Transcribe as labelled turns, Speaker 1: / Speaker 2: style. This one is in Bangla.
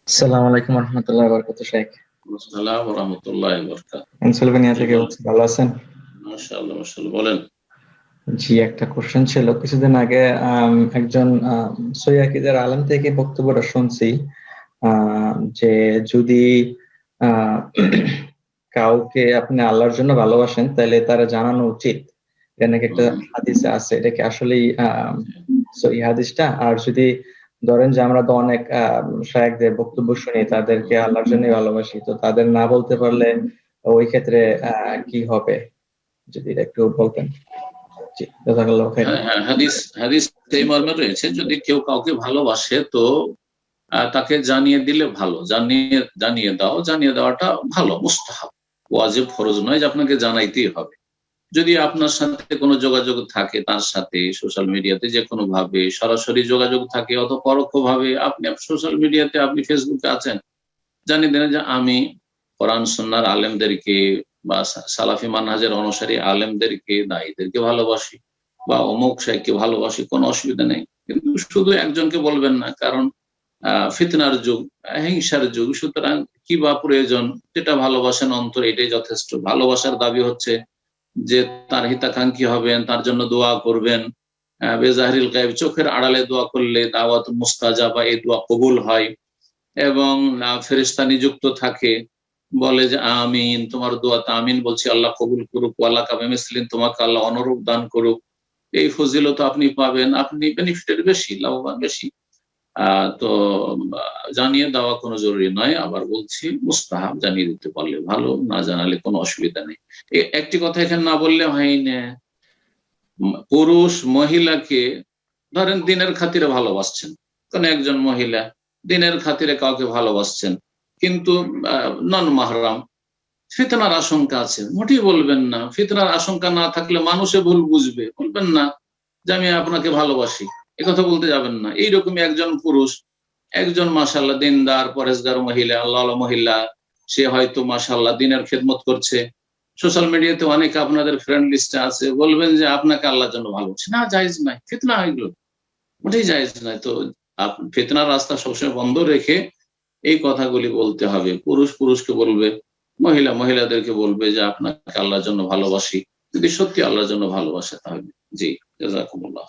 Speaker 1: আসসালামু আলাইকুম রহমতুল্লাহ বরকত শেখ।
Speaker 2: আসসালাম ওয়া রাহমাতুল্লাহি ওয়া বারাকাতুহু।
Speaker 1: পেনসিলভানিয়া
Speaker 2: জি
Speaker 1: থেকে
Speaker 2: বলেন।
Speaker 1: বলছি, ভালো আছেন?
Speaker 2: মাশাআল্লাহ, মাশাআল্লাহ বলেন।
Speaker 1: জি, একটা কোশ্চেন ছিল। কিছুদিন আগে একজন সৈয়দ আলম থেকে বক্তব্যটা শুনছি, যে যদি আহ, কাউকে আপনি আল্লাহর জন্য ভালোবাসেন তাহলে তারা জানানো উচিত। এটা নাকি একটা
Speaker 2: হুম,
Speaker 1: হাদিসে আছে, এটা কি আসলেই সহি হাদিসটা? আর যদি ধরেন যে আমরা তো অনেক শায়েখদের বক্তব্য শুনি, তাদেরকে আল্লাহর জন্যই ভালোবাসি, তো তাদের না বলতে পারলে ওই ক্ষেত্রে কি হবে, যদি এটা একটু বলতেন। জি, জাযাকাল্লাহু খাইরান।
Speaker 2: হ্যাঁ, হ্যাঁ, হাদিস হাদিস এই মর্মে রয়েছে, যদি কেউ কাউকে ভালোবাসে তো তাকে জানিয়ে দিলে ভালো। জানিয়ে জানিয়ে দাও, জানিয়ে দেওয়াটা ভালো, মুস্তাহাব, ওয়াজিব, ফরজ নয় যে আপনাকে জানাইতেই হবে। যদি আপনার সাথে কোনো যোগাযোগ থাকে, তার সাথে সোশ্যাল মিডিয়াতে যে কোনো ভাবে সরাসরি যোগাযোগ থাকে অথবা পরোক্ষ ভাবে, আপনি সোশ্যাল মিডিয়াতে, আপনি ফেসবুকে আছেন, জানিয়ে দেন যে আমি কোরআন সুন্নাহর আলেমদেরকে বা সালাফি মানহাজের অনুসারী আলেমদেরকে, দায়ীদেরকে ভালোবাসি বা অমুক শাইখকে ভালোবাসি, কোনো অসুবিধা নেই। কিন্তু শুধু একজনকে বলবেন না, কারণ ফিতনার যুগ, হিংসার যুগ। সুতরাং কি বা প্রয়োজন? যেটা ভালোবাসেন অন্তর, এটাই যথেষ্ট। ভালোবাসার দাবি হচ্ছে যে তার হিতাকাঙ্ক্ষী হবেন, তার জন্য দোয়া করবেন। বেজাহরিল গায়ব, চোখের আড়ালে দোয়া করলে দাওয়াত মুস্তাজাবা, এই দোয়া কবুল হয় এবং ফেরেশতা নিযুক্ত থাকে, বলে যে আমিন, তোমার দোয়াতে আমিন বলছি, আল্লাহ কবুল করুক, ওয়াল্লাহ কাবে মিসলিন, তোমাকে আল্লাহ অনুরূপ দান করুক। এই ফজিলত আপনি পাবেন, আপনি বেনিফিটের বেশি, লাভবান বেশি। তো জানিয়ে দেওয়া কোনো জরুরি নয়। আবার বলছি, মুস্তাহাব, জানিয়ে দিতে পারলে ভালো, না জানালে কোনো অসুবিধা নেই। একটি কথা এখানে না বললে হয় না, পুরুষ মহিলাকে ধরেন দিনের খাতিরে ভালোবাসছেন, কোন একজন মহিলা দিনের খাতিরে কাউকে ভালোবাসছেন, কিন্তু নন মাহরাম, ফিতনার আশঙ্কা আছে, মোটেই বলবেন না। ফিতনার আশঙ্কা না থাকলে মানুষে ভুল বুঝবে, বলবেন না যে আমি আপনাকে ভালোবাসি, কথা বলতে যাবেন না। এইরকমই একজন পুরুষ, একজন মাশাআল্লাহ দিনদার পরেশগার মহিলা, আল্লাহ মহিলা, সে হয়তো মাশাআল্লাহ দিনের খেদমত করছে, সোশ্যাল মিডিয়াতে অনেকে আপনাদের ফ্রেন্ড লিস্টে আছে, বলবেন যে আপনাকে আল্লাহর জন্য ভালোবাসি, না, জায়েজ নাই, ফিতনা এগুলো মোটেই জায়েজ নাই। তো ফিতনার রাস্তা সবসময় বন্ধ রেখে এই কথাগুলি বলতে হবে। পুরুষ পুরুষকে বলবে, মহিলা মহিলাদেরকে বলবে যে আপনাকে আল্লাহর জন্য ভালোবাসি, যদি সত্যি আল্লাহর জন্য ভালোবাসে তাহলে। জি, জাযাকুমুল্লাহ।